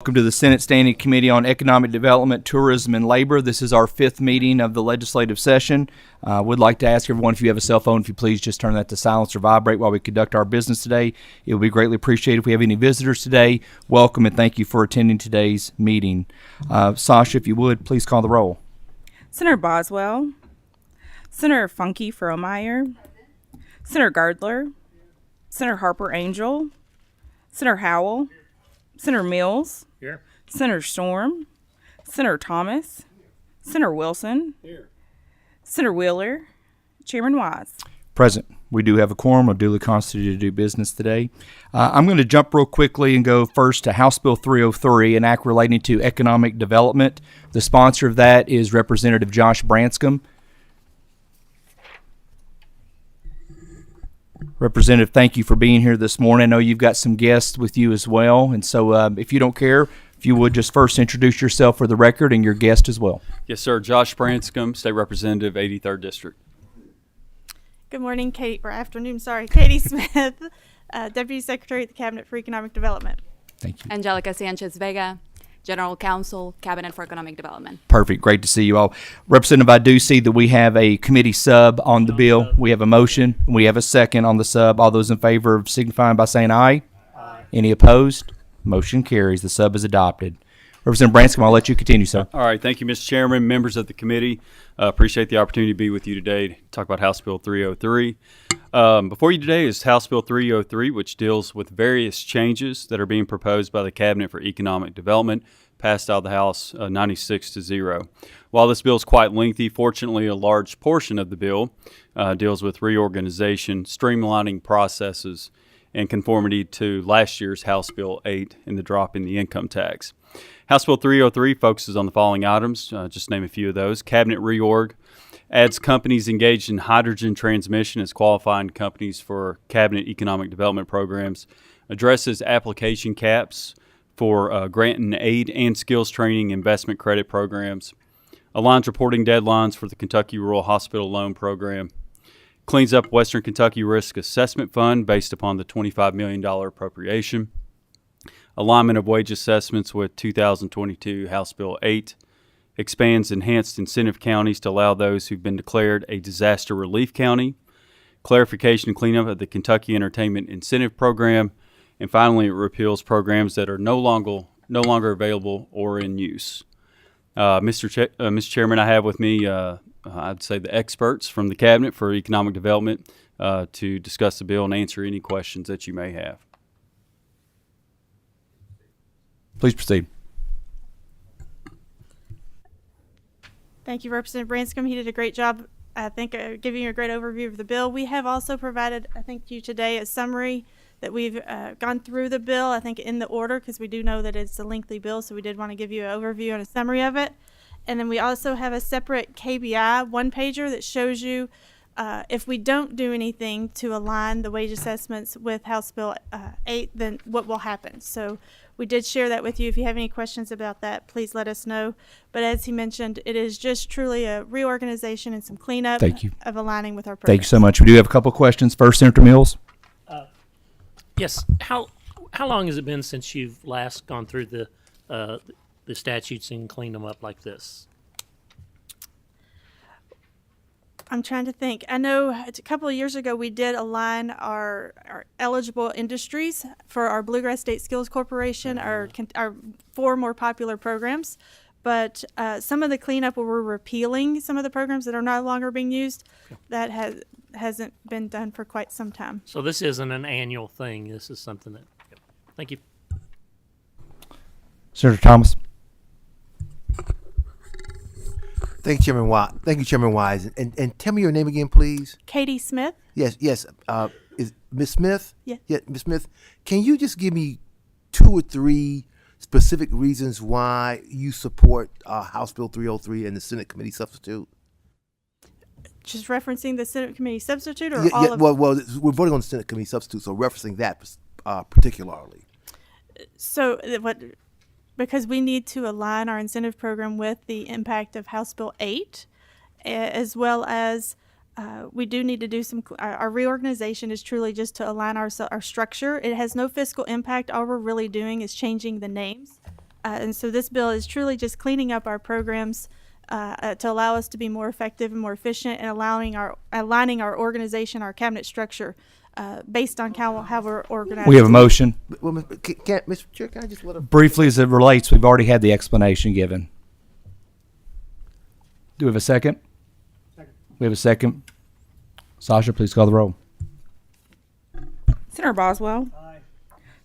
Welcome to the Senate Standing Committee on Economic Development, Tourism, and Labor. This is our fifth meeting of the legislative session. Would like to ask everyone, if you have a cell phone, if you please just turn that to silence or vibrate while we conduct our business today. It would be greatly appreciated if we have any visitors today. Welcome and thank you for attending today's meeting. Sasha, if you would, please call the roll. Senator Boswell, Senator Funke Fromeyer, Senator Gardler, Senator Harper Angel, Senator Howell, Senator Mills, Here. Senator Storm, Senator Thomas, Senator Wilson, Here. Senator Wheeler, Chairman Wise. Present. We do have a quorum of duly constituted to do business today. I'm going to jump real quickly and go first to House Bill 303, an act relating to economic development. The sponsor of that is Representative Josh Branscombe. Representative, thank you for being here this morning. I know you've got some guests with you as well, and so if you don't care, if you would just first introduce yourself for the record and your guest as well. Yes, sir. Josh Branscombe, State Representative, 83rd District. Good morning, Katie Smith, Deputy Secretary at the Cabinet for Economic Development. Thank you. Angelica Sanchez Vega, General Counsel, Cabinet for Economic Development. Perfect. Great to see you all. Representative, I do see that we have a committee sub on the bill. We have a motion. We have a second on the sub. All those in favor of signifying by saying aye. Aye. Any opposed? Motion carries. The sub is adopted. Representative Branscombe, I'll let you continue, sir. All right. Thank you, Mr. Chairman, members of the committee. Appreciate the opportunity to be with you today to talk about House Bill 303. Before you today is House Bill 303, which deals with various changes that are being proposed by the Cabinet for Economic Development, passed out of the House 96-0. While this bill is quite lengthy, fortunately a large portion of the bill deals with reorganization, streamlining processes, and conformity to last year's House Bill 8 and the drop in the income tax. House Bill 303 focuses on the following items, just to name a few of those. Cabinet reorg adds companies engaged in hydrogen transmission as qualifying companies for Cabinet economic development programs, addresses application caps for grant and aid and skills training investment credit programs, aligns reporting deadlines for the Kentucky Rural Hospital Loan Program, cleans up Western Kentucky Risk Assessment Fund based upon the $25 million appropriation, alignment of wage assessments with 2022 House Bill 8, expands enhanced incentive counties to allow those who've been declared a disaster relief county, clarification and cleanup of the Kentucky Entertainment Incentive Program, and finally, it repeals programs that are no longer available or in use. Mr. Chairman, I have with me, I'd say, the experts from the Cabinet for Economic Development to discuss the bill and answer any questions that you may have. Please proceed. Thank you, Representative Branscombe. He did a great job, I think, giving you a great overview of the bill. We have also provided, I think, you today a summary that we've gone through the bill, I think, in the order, because we do know that it's a lengthy bill, so we did want to give you an overview and a summary of it. And then we also have a separate KBI one-pager that shows you if we don't do anything to align the wage assessments with House Bill 8, then what will happen. So we did share that with you. If you have any questions about that, please let us know. But as he mentioned, it is just truly a reorganization and some cleanup of aligning with our programs. Thank you so much. We do have a couple questions. First, Senator Mills. Yes. How long has it been since you've last gone through the statutes and cleaned them up like this? I'm trying to think. I know a couple of years ago we did align our eligible industries for our Bluegrass State Skills Corporation, our 4 more popular programs. But some of the cleanup where we're repealing some of the programs that are no longer being used, that hasn't been done for quite some time. So this isn't an annual thing. This is something that. Thank you. Senator Thomas. Thank you, Chairman Wise. And tell me your name again, please. Katie Smith. Yes. Is Ms. Smith? Yeah. Yeah, Ms. Smith. Can you just give me 2 or 3 specific reasons why you support House Bill 303 and the Senate Committee substitute? Just referencing the Senate Committee substitute, or well, we're voting on the Senate Committee substitute, so referencing that particularly. So because we need to align our incentive program with the impact of House Bill 8, as well as we do need to do some, our reorganization is truly just to align our structure. It has no fiscal impact. All we're really doing is changing the names And so this bill is truly just cleaning up our programs to allow us to be more effective and more efficient, and aligning our organization, our cabinet structure, based on how we're organized. We have a motion. Well, Mr. Chair, can I just let her? Briefly, as it relates, we've already had the explanation given. Do we have a second? We have a second. Sasha, please call the roll. Senator Boswell.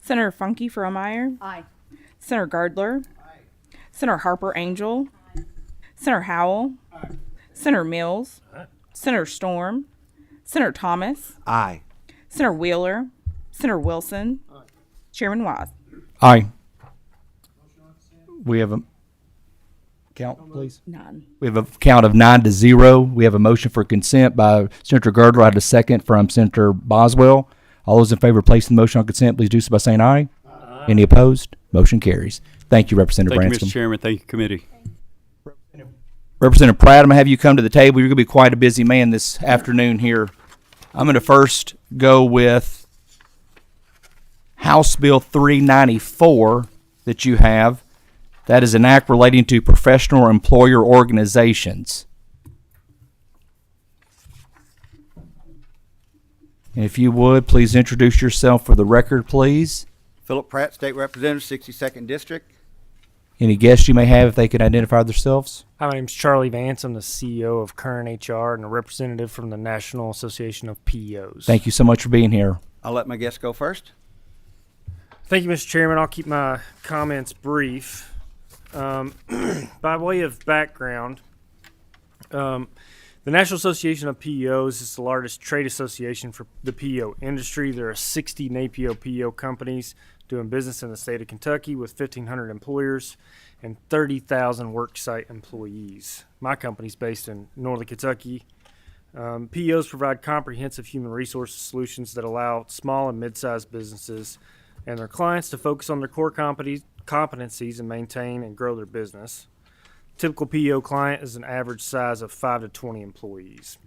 Senator Funky Fromeyer. Aye. Senator Gardler. Senator Harper Angel. Senator Howell. Senator Mills. Senator Storm. Senator Thomas. Aye. Senator Wheeler. Senator Wilson. Chairman Wise. Aye. We have a count, please. None. We have a count of 9-0. We have a motion for consent by Senator Gardler. I had a second from Senator Boswell. All those in favor of placing the motion on consent, please do so by saying aye. Any opposed? Motion carries. Thank you, Representative Thank you, Branscombe. Mr. Chairman. Thank you, committee. Representative Pratt, I'm going to have you come to the table. You're going to be quite a busy man this afternoon here. I'm going to first go with House Bill 394 that you have. That is an act relating to professional or employer organizations. And if you would, please introduce yourself for the record, please. Philip Pratt, State Representative, 62nd District. Any guests you may have, if they could identify themselves. Hi, my name's Charlie Vance. I'm the CEO of Current HR and a representative from the National Association of PEOs. Thank you so much for being here. I'll let my guests go first. Thank you, Mr. Chairman. I'll keep my comments brief. By way of background, the National Association of PEOs is the largest trade association for the PEO industry. There are 60 NAPO PEO companies doing business in the state of Kentucky with 1,500 employers and 30,000 worksite employees. My company's based in Northern Kentucky. PEOs provide comprehensive human resources solutions that allow small and mid-sized businesses and their clients to focus on their core competencies and maintain and grow their business. Typical PEO client is an average size of 5 to 20 employees.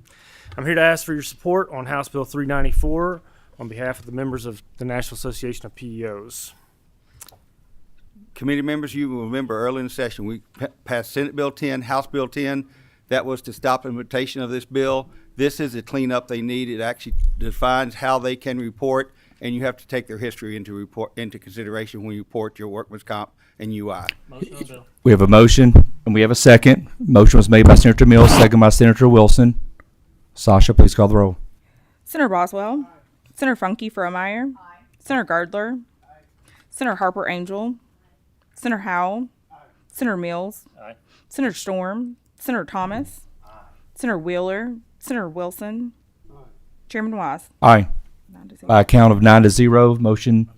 I'm here to ask for your support on House Bill 394 on behalf of the members of the National Association of PEOs. Committee members, you will remember early in the session, we passed Senate Bill 10, House Bill 10. That was to stop implementation of this bill. This is the cleanup they need. It actually defines how they can report, and you have to take their history into consideration when you report your workman's comp and UI. Motion on the bill. We have a motion and we have a second. Motion was made by Senator Mills, second by Senator Wilson. Sasha, please call the roll. Senator Boswell. Senator Funky Fromeyer. Senator Gardler. Senator Harper Angel. Senator Howell. Senator Mills. Aye. Senator Storm. Senator Thomas. Senator Wheeler. Senator Wilson. Chairman Wise. Aye. 9-0. By a count of 9-0, motion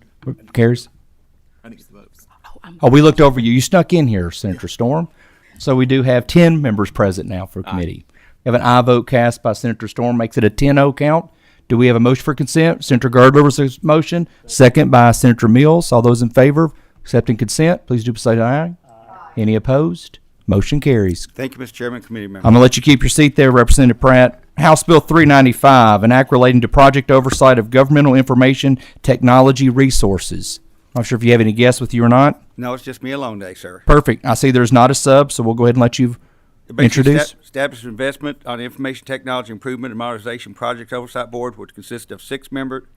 carries. Oh, we looked over you. You snuck in here, Senator Storm. So we do have 10 members present now for committee. We have an aye vote cast by Senator Storm, makes it a 10-0 count. Do we have a motion for consent? Senator Gardler was the motion, second by Senator Mills. All those in favor of accepting consent, please do say aye. Any opposed? Motion carries. Thank you, Mr. Chairman, committee members. I'm going to let you keep your seat there, Representative Pratt. House Bill 395, an act relating to project oversight of governmental information technology resources. I'm not sure if you have any guests with you or not. No, it's just me alone today, sir. Perfect. I see there's not a sub, so we'll go ahead and let you Basically, introduce. Establish investment on information technology improvement and modernization project oversight board, which consists of six members,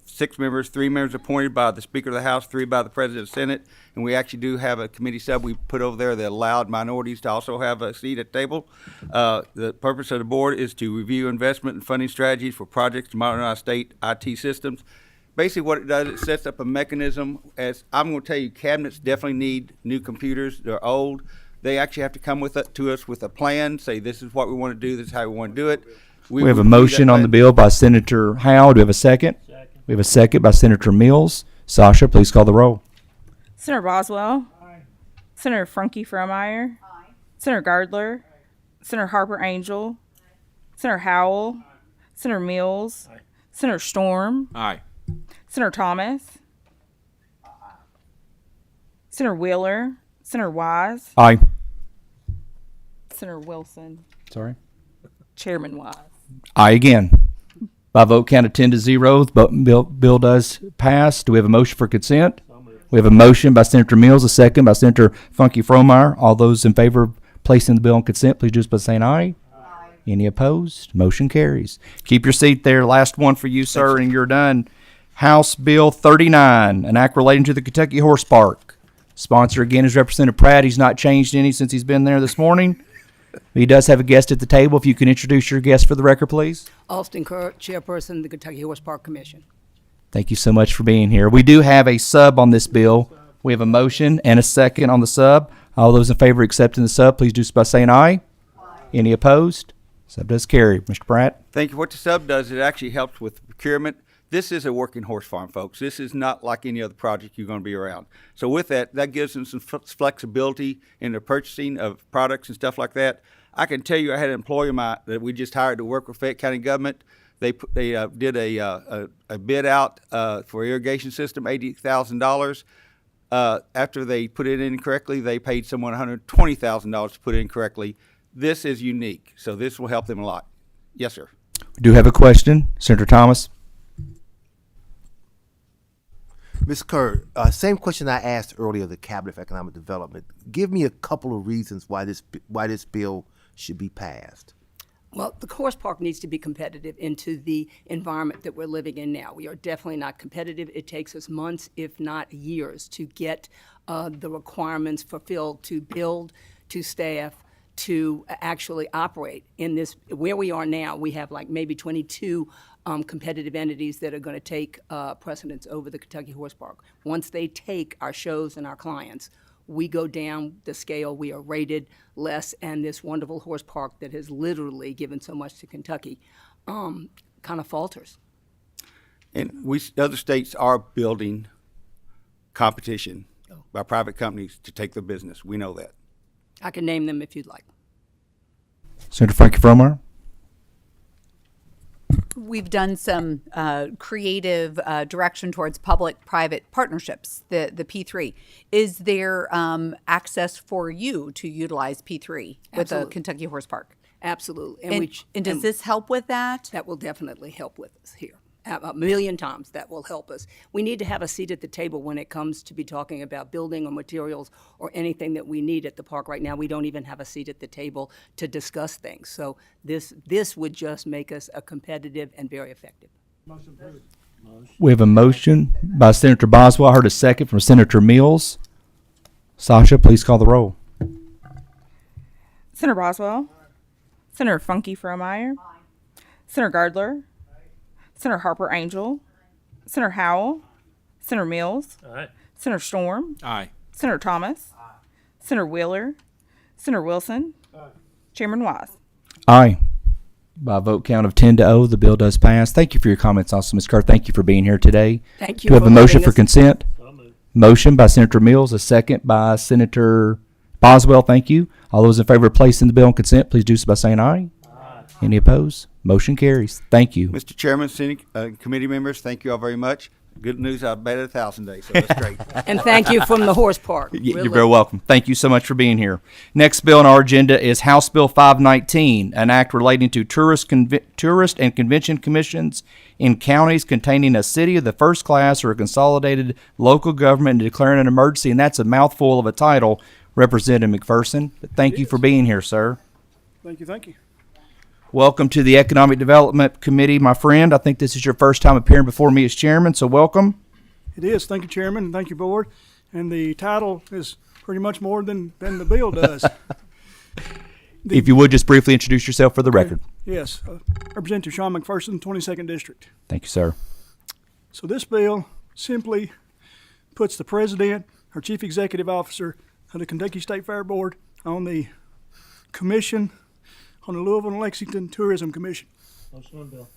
3 members appointed by the Speaker of the House, 3 by the President of the Senate, and we actually do have a committee sub we put over there that allowed minorities to also have a seat at the table. The purpose of the board is to review investment and funding strategies for projects to modernize state IT systems. Basically what it does, it sets up a mechanism. As I'm going to tell you, cabinets definitely need new computers. They're old. They actually have to come to us with a plan, say this is what we want to do, this is how we want to do it. We have a will do motion that on the plan. bill by Senator Howell. Do we have a second? We have a second by Senator Mills. Sasha, please call the roll. Senator Boswell. Senator Funky Fromeyer. Senator Gardler. Senator Harper Angel. Senator Howell. Senator Mills. Senator Storm. Aye. Senator Thomas. Senator Wheeler. Senator Wise. Aye. Senator Wilson. Sorry. Chairman Wise. Aye again. By vote count of 10-0, the bill does pass. Do we have a motion for consent? We have a motion by Senator Mills, a second by Senator Funky Fromeyer. All those in favor of placing the bill on consent, please do so by saying aye. Any opposed? Motion carries. Keep your seat there. Last one for you, sir, and you're done. House Bill 39, an act relating to the Kentucky Horse Park. Sponsor again is Representative Pratt. He's not changed any since he's been there this morning. He does have a guest at the table. If you can introduce your guest for the record, please. Austin Kerr, Chairperson of the Kentucky Horse Park Commission. Thank you so much for being here. We do have a sub on this bill. We have a motion and a second on the sub. All those in favor of accepting the sub, please do so by saying aye. Any opposed? Sub does carry. Mr. Pratt? Thank you. What the sub does, it actually helps with procurement. This is a working horse farm, folks. This is not like any other project you're going to be around. So with that, that gives them some flexibility in the purchasing of products and stuff like that. I can tell you, I had an employee of mine that we just hired to work with Fayette County government. They did a bid out for irrigation system, $80,000. After they put it in correctly, they paid someone $120,000 to put it in correctly. This is unique, so this will help them a lot. Yes, sir. We do have a question. Senator Thomas? Ms. Kerr, same question I asked earlier of the Cabinet for Economic Development. Give me a couple of reasons why this bill should be passed. Well, the horse park needs to be competitive into the environment that we're living in now. We are definitely not competitive. It takes us months, if not years, to get the requirements fulfilled, to build, to staff, to actually operate in this. Where we are now, we have like maybe 22 competitive entities that are going to take precedence over the Kentucky Horse Park. Once they take our shows and our clients, we go down the scale, we are rated less, and this wonderful horse park that has literally given so much to Kentucky kind of falters. And other states are building competition by private companies to take the business. We know that. I can name them if you'd like. Senator Frankie Fromeyer? We've done some creative direction towards public-private partnerships, the P3. Is there access for you to utilize P3 with the Absolutely. Kentucky Horse Park? Absolutely. And does this help with that? That will definitely help with us here. A million times that will help us. We need to have a seat at the table when it comes to be talking about building or materials or anything that we need at the park. Right now, we don't even have a seat at the table to discuss things. So this would just make us a competitive and very effective. We have a motion by Senator Boswell. I heard a second from Senator Mills. Sasha, please call the roll. Senator Boswell. Senator Funky Fromeyer. Senator Gardler. Senator Harper Angel. Senator Howell. Senator Mills. All right. Senator Storm. Aye. Senator Thomas. Senator Wheeler. Senator Wilson. Chairman Wise. Aye. By a vote count of 10-0, the bill does pass. Thank you for your comments also, Ms. Kerr. Thank you for being here today. Thank you Do we have a for motion letting for us- consent? Motion by Senator Mills, a second by Senator Boswell. Thank you. All those in favor of placing the bill on consent, please do so by saying aye. Any opposed? Motion carries. Thank you. Mr. Chairman, Senate committee members, thank you all very much. Good news, I bet 1,000 days, so that's great. And thank you from the horse park. You're Really. very welcome. Thank you so much for being here. Next bill on our agenda is House Bill 519, an act relating to tourist and convention commissions in counties containing a city of the first class or a consolidated local government and declaring an emergency, and that's a mouthful of a title. Representative McPherson, thank you for being here, sir. Thank you, thank you. Welcome to the Economic Development Committee, my friend. I think this is your first time appearing before me as chairman, so welcome. It is. Thank you, Chairman, and thank you, Board. And the title is pretty much more than the bill does. If you would just briefly introduce yourself for the record. Yes, Representative Sean McPherson, 22nd District. Thank you, sir. So this bill simply puts the president or chief executive officer of the Kentucky State Fair Board on the commission on the Louisville and Lexington Tourism Commission. Motion on bill.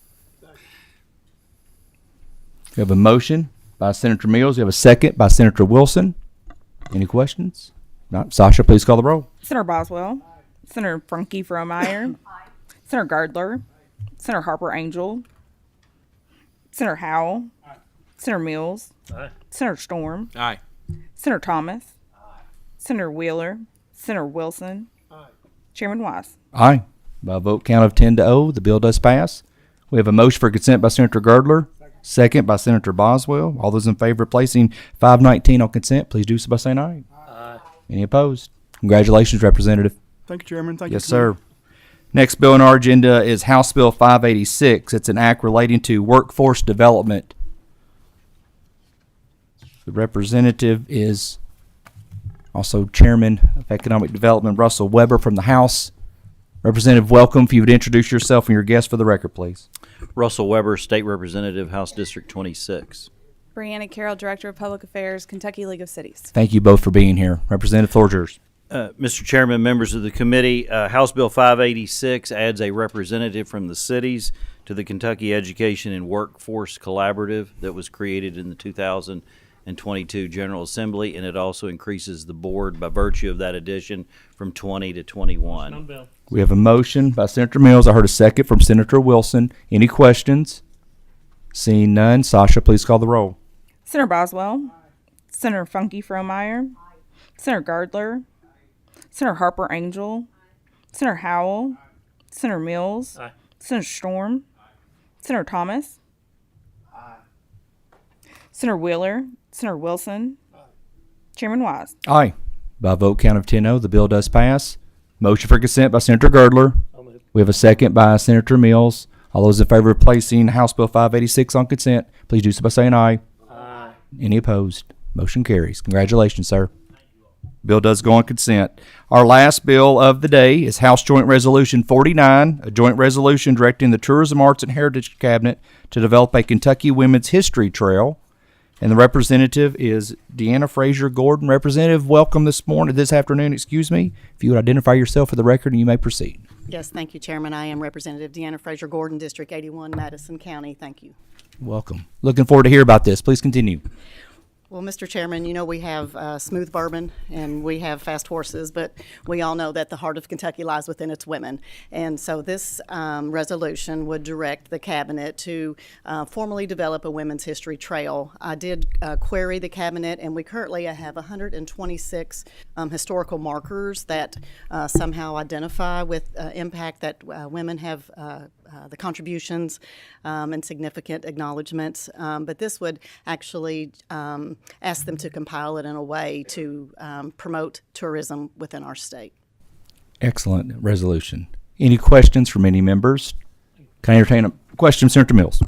We have a motion by Senator Mills. We have a second by Senator Wilson. Any questions? Not. Sasha, please call the roll. Senator Boswell. Senator Funky Fromeyer. Senator Gardler. Senator Harper Angel. Senator Howell. Senator Mills. Aye. Senator Storm. Aye. Senator Thomas. Senator Wheeler. Senator Wilson. Chairman Wise. Aye. By a vote count of 10-0, the bill does pass. We have a motion for consent by Senator Gardler. second by Senator Boswell. All those in favor of placing 519 on consent, please do so by saying aye. Aye. Any opposed? Congratulations, Representative. Thank you, Chairman. Thank you. Yes, sir. Next bill on our agenda is House Bill 586. It's an act relating to workforce development. The representative is also Chairman of Economic Development, Russell Weber from the House. Representative, welcome. If you would introduce yourself and your guest for the record, please. Russell Weber, State Representative, House District 26. Brianna Carroll, Director of Public Affairs, Kentucky League of Cities. Thank you both for being here. Representative, floor is yours. Mr. Chairman, members of the committee, House Bill 586 adds a representative from the cities to the Kentucky Education and Workforce Collaborative that was created in the 2022 General Assembly, and it also increases the board by virtue of that addition from 20 to 21. We have a motion by Senator Mills. I heard a second from Senator Wilson. Any questions? Seeing none, Sasha, please call the roll. Senator Boswell. Senator Funky Fromeyer. Senator Gardler. Senator Harper Angel. Senator Howell. Senator Mills. Aye. Senator Storm. Senator Thomas. Senator Wheeler. Senator Wilson. Chairman Wise. Aye. By a vote count of 10-0, the bill does pass. Motion for consent by Senator Girdler. We have a second by Senator Mills. All those in favor of placing House Bill 586 on consent, please do so by saying aye. Aye. Any opposed? Motion carries. Congratulations, sir. Bill does go on consent. Our last bill of the day is House Joint Resolution 49, a joint resolution directing the Tourism, Arts, and Heritage Cabinet to develop a Kentucky Women's History Trail. And the representative is Deanna Frazier Gordon. Representative, welcome this afternoon, excuse me. If you would identify yourself for the record, and you may proceed. Yes, thank you, Chairman. I am Representative Deanna Frazier Gordon, District 81, Madison County. Thank you. Welcome. Looking forward to hear about this. Please continue. Well, Mr. Chairman, you know we have smooth bourbon and we have fast horses, but we all know that the heart of Kentucky lies within its women. And so this resolution would direct the cabinet to formally develop a women's history trail. I did query the cabinet, and we currently have 126 historical markers that somehow identify with impact that women have, the contributions and significant acknowledgments. But this would actually ask them to compile it in a way to promote tourism within our state. Excellent resolution. Any questions from any members? Can I entertain a question, Senator Mills?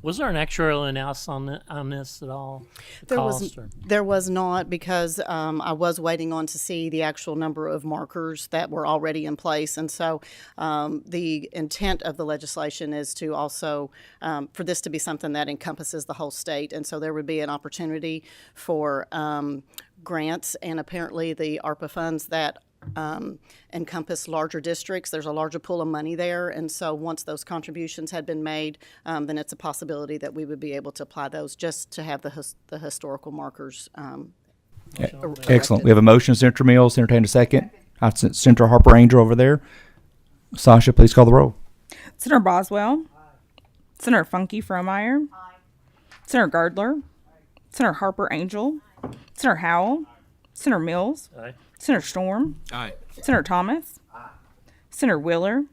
Was there an actuarial analysis on this at all? There was not, because I was waiting on to see the actual number of markers that were already in place. And so the intent of the legislation is to also, for this to be something that encompasses the whole state. And so there would be an opportunity for grants, and apparently the ARPA funds that encompass larger districts. There's a larger pool of money there, and so once those contributions had been made, then it's a possibility that we would be able to apply those just to have the historical markers. Excellent. We have a motion, Senator Mills. Entertain a second. Senator Harper Angel over there. Sasha, please call the roll. Senator Boswell. Senator Funky Fromeyer. Senator Gardler. Senator Harper Angel. Senator Howell. Senator Mills. Aye. Senator Storm. Aye. Senator Thomas. Aye. Senator Wheeler.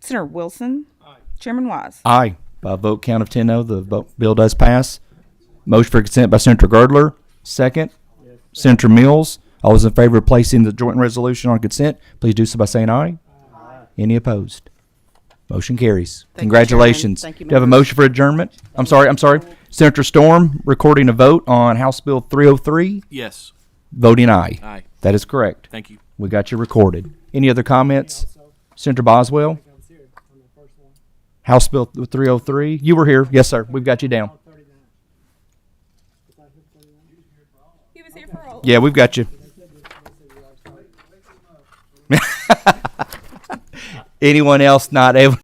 Senator Wilson. Aye. Chairman Wise. Aye. By a vote count of 10-0, the bill does pass. Motion for consent by Senator Girdler. Second. Yes. Senator Mills. All those in favor of placing the joint resolution on consent, please do so by saying aye. Aye. Any opposed? Motion carries. Congratulations. Thank you, do you have a motion for adjournment? I'm sorry. Senator Storm, recording a vote on House Bill 303. Yes. Voting aye. Aye. That is correct. Thank you. We got you recorded. Any other comments? Senator Boswell? House Bill 303. You were here. Yes, sir. We've got you down. He was here for all. Yeah, we've got you. Anyone else not able